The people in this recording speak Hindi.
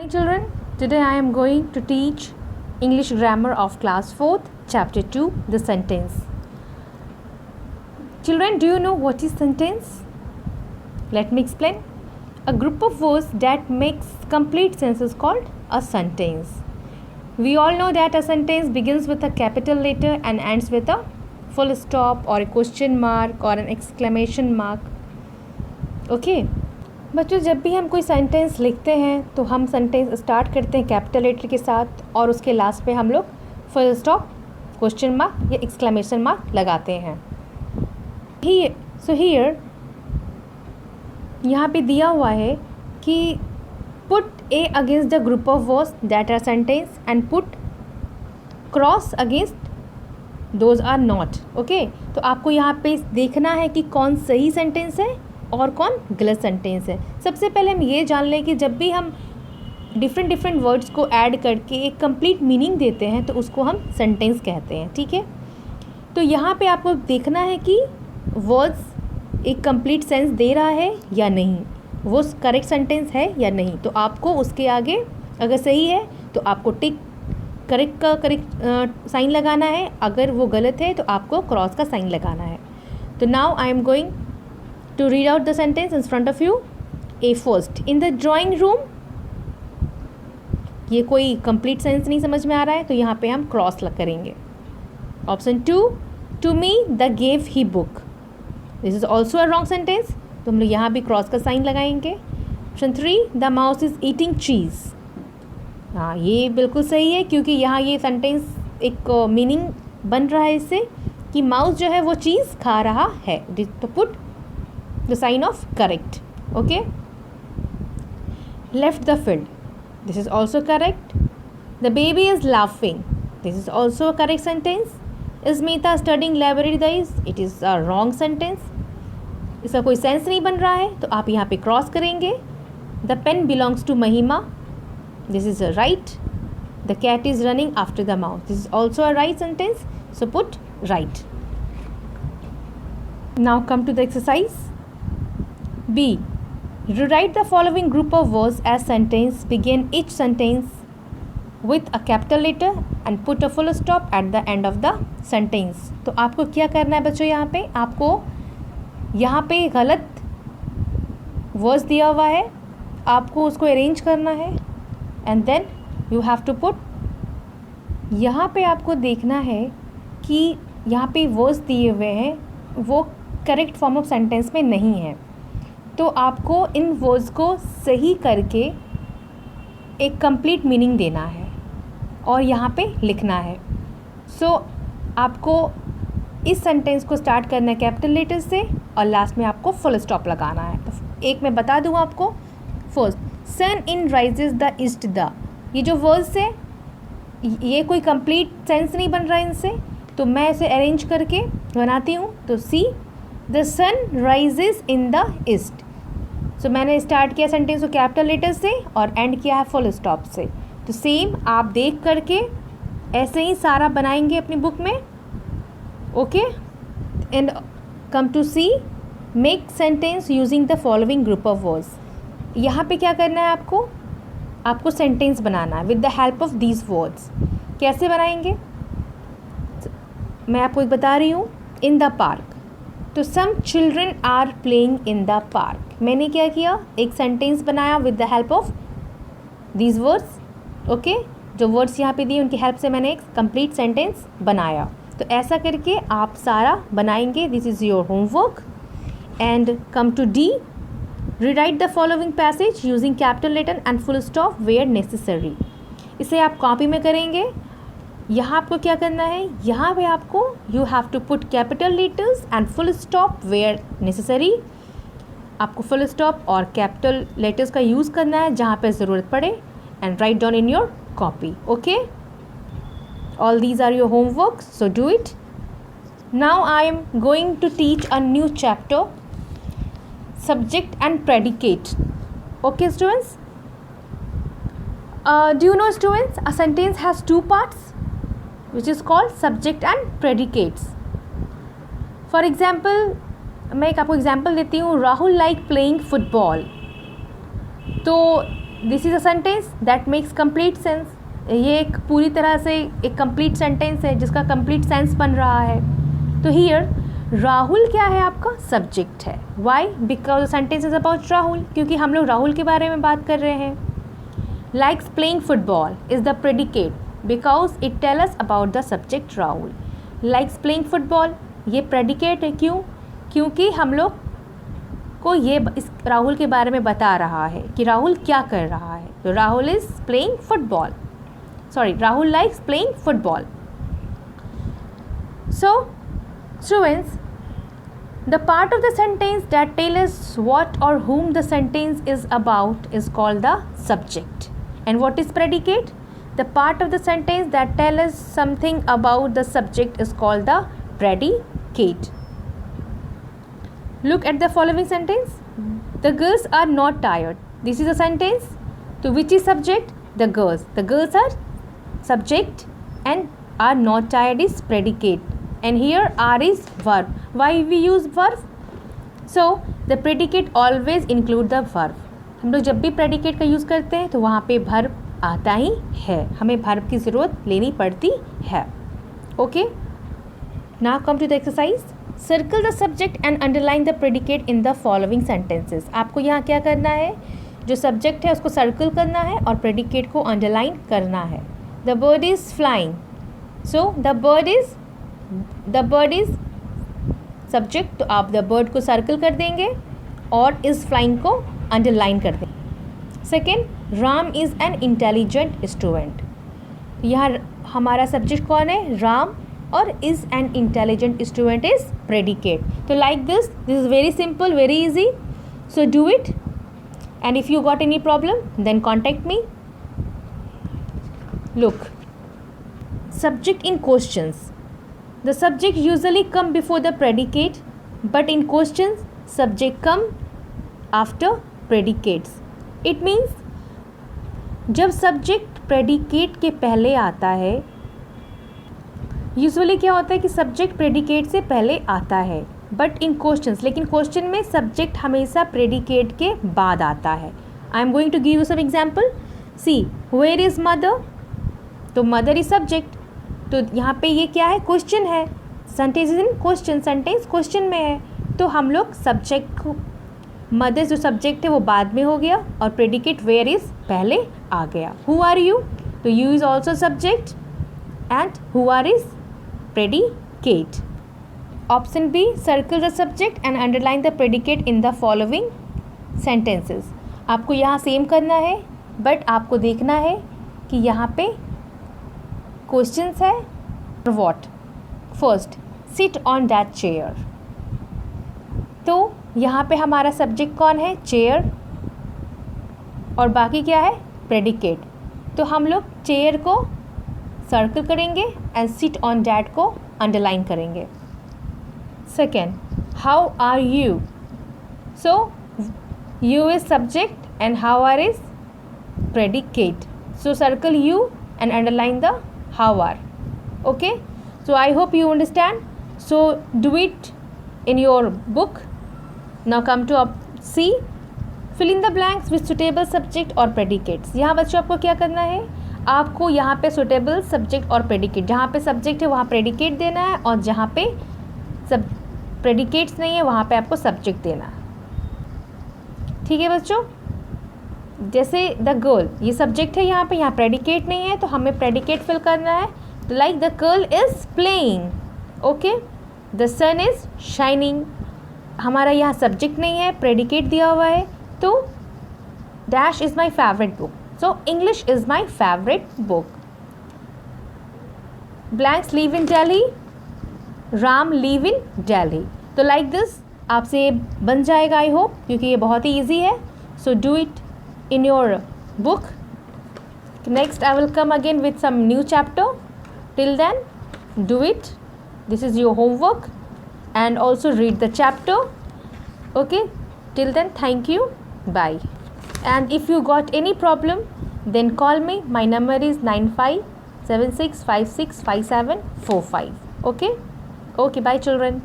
Hi children, today I am going to teach English grammar of class 4th, chapter 2, the sentence. Children, do you know what is sentence? Let me explain. A group of words that makes complete sense is called a sentence. We all know that a sentence begins with a capital letter and ends with a full stop or a question mark or an exclamation mark. Okay? बच्चों, जब भी हम कोई सेंटेंस लिखते हैं तो हम सेंटेंस स्टार्ट करते हैं कैपिटल लेटर के साथ और उसके लास्ट पे हम लोग फुल स्टॉप, क्वेश्चन मार्क या एक्सक्लेमेशन मार्क लगाते हैं. सो हियर यहाँ पे दिया हुआ है कि put a against the group of words that are sentence and put cross against those are not. Okay, तो आपको यहाँ पे देखना है कि कौन सही सेंटेंस है और कौन गलत सेंटेंस है. सबसे पहले हम ये जान लें कि जब भी हम डिफरेंट वर्ड्स को ऐड करके एक कंप्लीट मीनिंग देते हैं तो उसको हम सेंटेंस कहते हैं. ठीक है, तो यहाँ पे आपको देखना है कि वर्ड्स एक कंप्लीट सेंस दे रहा है या नहीं, वो करेक्ट सेंटेंस है या नहीं. तो आपको उसके आगे अगर सही है तो आपको टिक करेक्ट का करेक्ट साइन लगाना है, अगर वो गलत है तो आपको क्रॉस का साइन लगाना है. तो now I am going to read out the sentence in front of you. A first, in the drawing room. ये कोई complete sentence नहीं समझ में आ रहा है तो यहाँ पे हम क्रॉस लग करेंगे. Option 2, to me the gave he book. This is also a wrong sentence, तो हम लोग यहाँ भी क्रॉस का साइन लगाएंगे. Option 3, the mouse is eating cheese. हाँ, ये बिल्कुल सही है क्योंकि यहाँ ये सेंटेंस एक मीनिंग बन रहा है इससे कि माउस जो है वो चीज़ खा रहा है. तो put the sign of correct. Okay, left the field. This is also correct. The baby is laughing. This is also a correct sentence. Is Meeta studying library days? It is a wrong sentence. इसका कोई सेंस नहीं बन रहा है तो आप यहाँ पे क्रॉस करेंगे. The pen belongs to Mahima. This is a right. The cat is running after the mouse. This is also a right sentence, so put right. Now come to the exercise. B. Rewrite the following group of words as sentence. Begin each sentence with a capital letter and put a full stop at the end of the sentence. तो आपको क्या करना है बच्चों, यहाँ पे आपको यहाँ पे गलत वर्ड्स दिया हुआ है, आपको उसको अरेंज करना है and then you have to put. यहाँ पे आपको देखना है कि यहाँ पे वर्ड्स दिए हुए हैं वो करेक्ट फॉर्म ऑफ सेंटेंस में नहीं है, तो आपको इन वर्ड्स को सही करके एक कंप्लीट मीनिंग देना है और यहाँ पे लिखना है. सो आपको इस सेंटेंस को स्टार्ट करना है कैपिटल लेटर से और लास्ट में आपको फुल स्टॉप लगाना है. तो एक मैं बता दूँ आपको. First, sun in rises the east the. ये जो वर्ड्स है ये कोई कंप्लीट सेंस नहीं बन रहा है इनसे, तो मैं इसे अरेंज करके बनाती हूँ. तो see, the sun rises in the east. So मैंने स्टार्ट किया सेंटेंस को कैपिटल लेटर से और एंड किया है फुल स्टॉप से. तो सेम आप देख करके ऐसे ही सारा बनाएंगे अपनी बुक में. Okay, and come to C, make sentence using the following group of words. यहाँ पे क्या करना है आपको सेंटेंस बनाना है with the help of these words. कैसे बनाएंगे मैं आपको एक बता रही हूँ. इन द पार्क, तो some children are playing in the park. मैंने क्या किया, एक सेंटेंस बनाया with the help of these words. Okay, जो वर्ड्स यहाँ पे दिए उनकी हेल्प से मैंने एक कंप्लीट सेंटेंस बनाया. तो ऐसा करके आप सारा बनाएंगे. This is your homework. And come to D, rewrite the following passage using capital letter and full stop where necessary. इसे आप कॉपी में करेंगे. यहाँ आपको क्या करना है, यहाँ पे आपको you have to put capital letters and full stop where necessary. आपको फुल स्टॉप और कैपिटल लेटर्स का यूज़ करना है जहाँ पे ज़रूरत पड़े and write down in your copy. Okay, all these are your homework, so do it. Now I am going to teach a new chapter, subject and predicate. Okay students, do you know students, a sentence has two parts which is called subject and predicates. For example, मैं एक आपको एग्जाम्पल देती हूँ. Rahul like playing football. तो this is a sentence that makes complete sense. ये एक पूरी तरह से एक कंप्लीट सेंटेंस है जिसका कंप्लीट सेंस बन रहा है. तो हियर राहुल क्या है, आपका सब्जेक्ट है. Why? Because the sentence is about Rahul, क्योंकि हम लोग राहुल के बारे में बात कर रहे हैं. Likes playing football is the predicate because it tell us about the subject Rahul. Likes playing football ये प्रेडिकेट है. क्यों? क्योंकि हम लोग को ये इस राहुल के बारे में बता रहा है कि राहुल क्या कर रहा है. तो Rahul is playing football. Sorry, Rahul likes playing football. So, students, the part of the sentence that tells us what or whom the sentence is about is called the subject. And what is predicate? The part of the sentence that tells us something about the subject is called the predicate. Look at the following sentence. The girls are not tired. This is a sentence. To which is subject? The girls. The girls are subject and are not tired is predicate, and here are is verb. Why we use verb? So the predicate always include the verb. हम लोग जब भी predicate का यूज़ करते हैं तो वहाँ पे verb आता ही है, हमें verb की ज़रूरत लेनी पड़ती है. Okay, now come to the exercise. Circle the subject and underline the predicate in the following sentences. आपको यहाँ क्या करना है, जो subject है उसको circle करना है और predicate को underline करना है. The bird is flying. So the bird is subject. तो आप the bird को circle कर देंगे और is flying को underline कर देंगे. Second, Ram is an intelligent student. यहाँ हमारा subject कौन है? Ram. और is an intelligent student is predicate. तो like this is very simple, very easy. So do it. And if you got any problem, then contact me. Look, subject in questions. The subject usually come before the predicate, but in questions, subject come after predicates. It means जब subject predicate के पहले आता है, यूजुअली क्या होता है कि subject predicate से पहले आता है, but in questions, लेकिन question में subject हमेशा predicate के बाद आता है. I am going to give you some example. See, where is mother? तो मदर इज सब्जेक्ट. तो यहाँ पे ये क्या है? क्वेश्चन है. Sentence is in question, sentence question में है. तो हम लोग सब्जेक्ट को, मदर जो सब्जेक्ट है वो बाद में हो गया और प्रेडिकेट वेयर इज पहले आ गया. Who are you? तो you is also subject and who are is predicate. Option B, circle the subject and underline the predicate in the following sentences. आपको यहाँ सेम करना है, बट आपको देखना है कि यहाँ पे क्वेश्चंस है. What? First, seat on that chair. तो यहाँ पे हमारा सब्जेक्ट कौन है? चेयर. और बाकी क्या है? प्रेडिकेट. तो हम लोग चेयर को सर्कल करेंगे एंड सिट ऑन दैट को अंडरलाइन करेंगे. Second, how are you. So you is subject and how are is predicate. So circle you and underline the how are. Okay, so I hope you understand. So do it in your book. Now come to C. Fill in the blanks with suitable subject or predicates. यहाँ बच्चों आपको क्या करना है? आपको यहाँ पे suitable subject और predicate, जहाँ पे subject है वहाँ predicate देना है और जहाँ पे सब predicates नहीं है वहाँ पे आपको subject देना है. ठीक है बच्चों? जैसे द गर्ल, ये सब्जेक्ट है यहाँ पे, यहाँ प्रेडिकेट नहीं है तो हमें प्रेडिकेट फिल करना है. तो like the girl is playing. Okay, the sun is shining. हमारा यहाँ सब्जेक्ट नहीं है, प्रेडिकेट दिया हुआ है. तो dash is my favourite book. So English is my favourite book. Blanks live in Delhi. Ram live in Delhi. तो लाइक दिस आपसे बन जाएगा आई होप, क्योंकि ये बहुत ही ईजी है. सो do it in your book. Next I will come again with some new chapter. Till then, do it. This is your homework and also read the chapter. Okay, till then, thank you. Bye. And if you got any problem, then call me. My number is 9576565745. Okay, bye children.